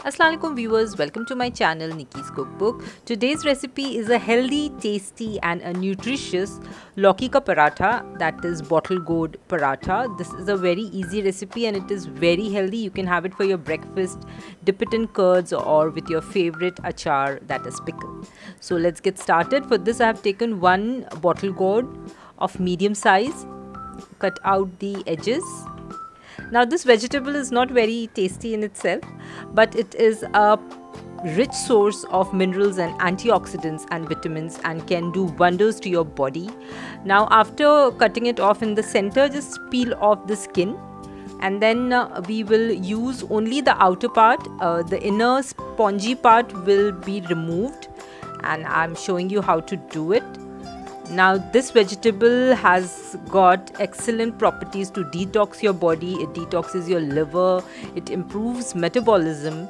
Assalamualaikum viewers, welcome to my channel Nikki's Cookbook. Today's recipe is a healthy, tasty and a nutritious lauki ka paratha, that is bottle gourd paratha. This is a very easy recipe and it is very healthy. You can have it for your breakfast, dip it in curds or with your favorite achar, that is pickle. So let's get started. For this I have taken one bottle gourd of medium size, cut out the edges. Now this vegetable is not very tasty in itself, but it is a rich source of minerals and antioxidants and vitamins and can do wonders to your body. Now after cutting it off in the center, just peel off the skin, and then we will use only the outer part. The inner spongy part will be removed, and I'm showing you how to do it. Now this vegetable has got excellent properties to detox your body. It detoxes your liver, it improves metabolism,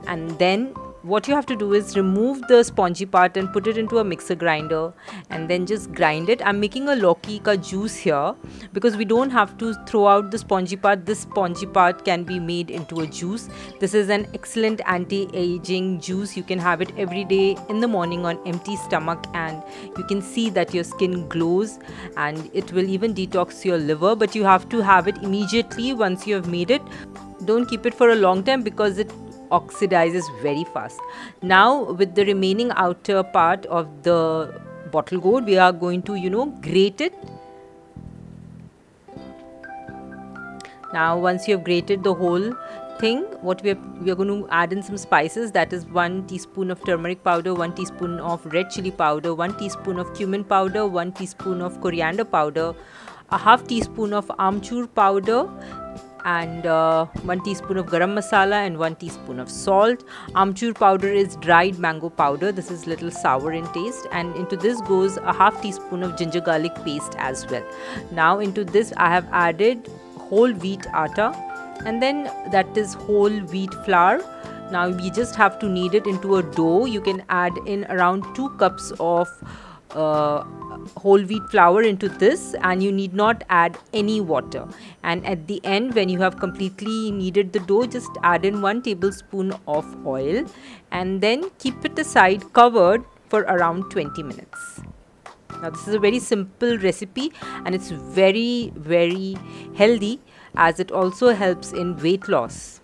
and then what you have to do is remove the spongy part and put it into a mixer grinder and then just grind it. I'm making a lauki ka juice here because we don't have to throw out the spongy part. This spongy part can be made into a juice. This is an excellent anti-aging juice. You can have it every day in the morning on empty stomach and you can see that your skin glows, and it will even detox your liver, but you have to have it immediately once you have made it. Don't keep it for a long time because it oxidizes very fast. Now with the remaining outer part of the bottle gourd, we are going to grate it. Now once you have grated the whole thing, what we are going to add in some spices. That is 1 teaspoon of turmeric powder, 1 teaspoon of red chili powder, 1 teaspoon of cumin powder, 1 teaspoon of coriander powder, a half teaspoon of amchur powder, and 1 teaspoon of garam masala and 1 teaspoon of salt. Amchur powder is dried mango powder. This is little sour in taste, and into this goes a half teaspoon of ginger garlic paste as well. Now into this I have added whole wheat atta, and then that is whole wheat flour. Now we just have to knead it into a dough. You can add in around 2 cups of whole wheat flour into this, and you need not add any water. And at the end, when you have completely kneaded the dough, just add in 1 tablespoon of oil and then keep it aside covered for around 20 minutes. Now this is a very simple recipe and it's very healthy, as it also helps in weight loss.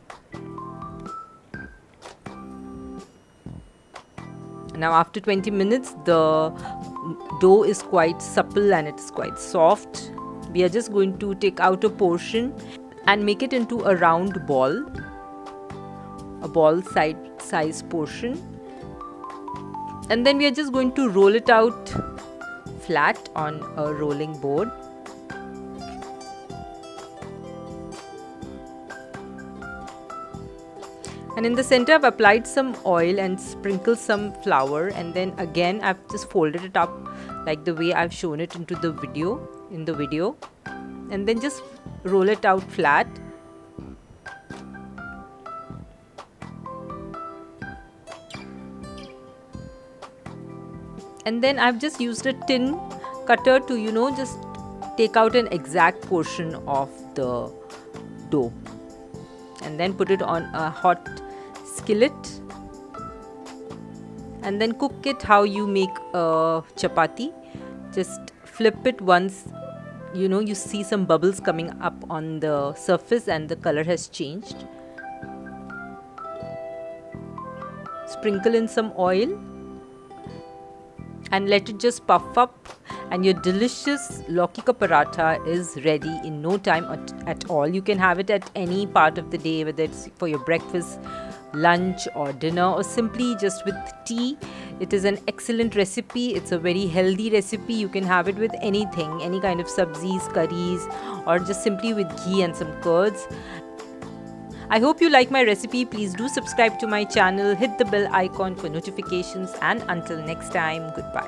Now after 20 minutes, the dough is quite supple and it's quite soft. We are just going to take out a portion and make it into a round ball, a ball size portion, and then we are just going to roll it out flat on a rolling board. And in the center I've applied some oil and sprinkled some flour, and then again I've just folded it up like the way I've shown it in the video, and then just roll it out flat. And then I've just used a tin cutter to just take out an exact portion of the dough, and then put it on a hot skillet and then cook it how you make a chapati. Just flip it once you see some bubbles coming up on the surface and the color has changed. Sprinkle in some oil and let it just puff up, and your delicious lauki ka paratha is ready in no time at all. You can have it at any part of the day, whether it's for your breakfast, lunch or dinner, or simply just with tea. It is an excellent recipe. It's a very healthy recipe. You can have it with anything, any kind of sabzis, curries, or just simply with ghee and some curds. I hope you like my recipe. Please do subscribe to my channel, hit the bell icon for notifications, and until next time, goodbye.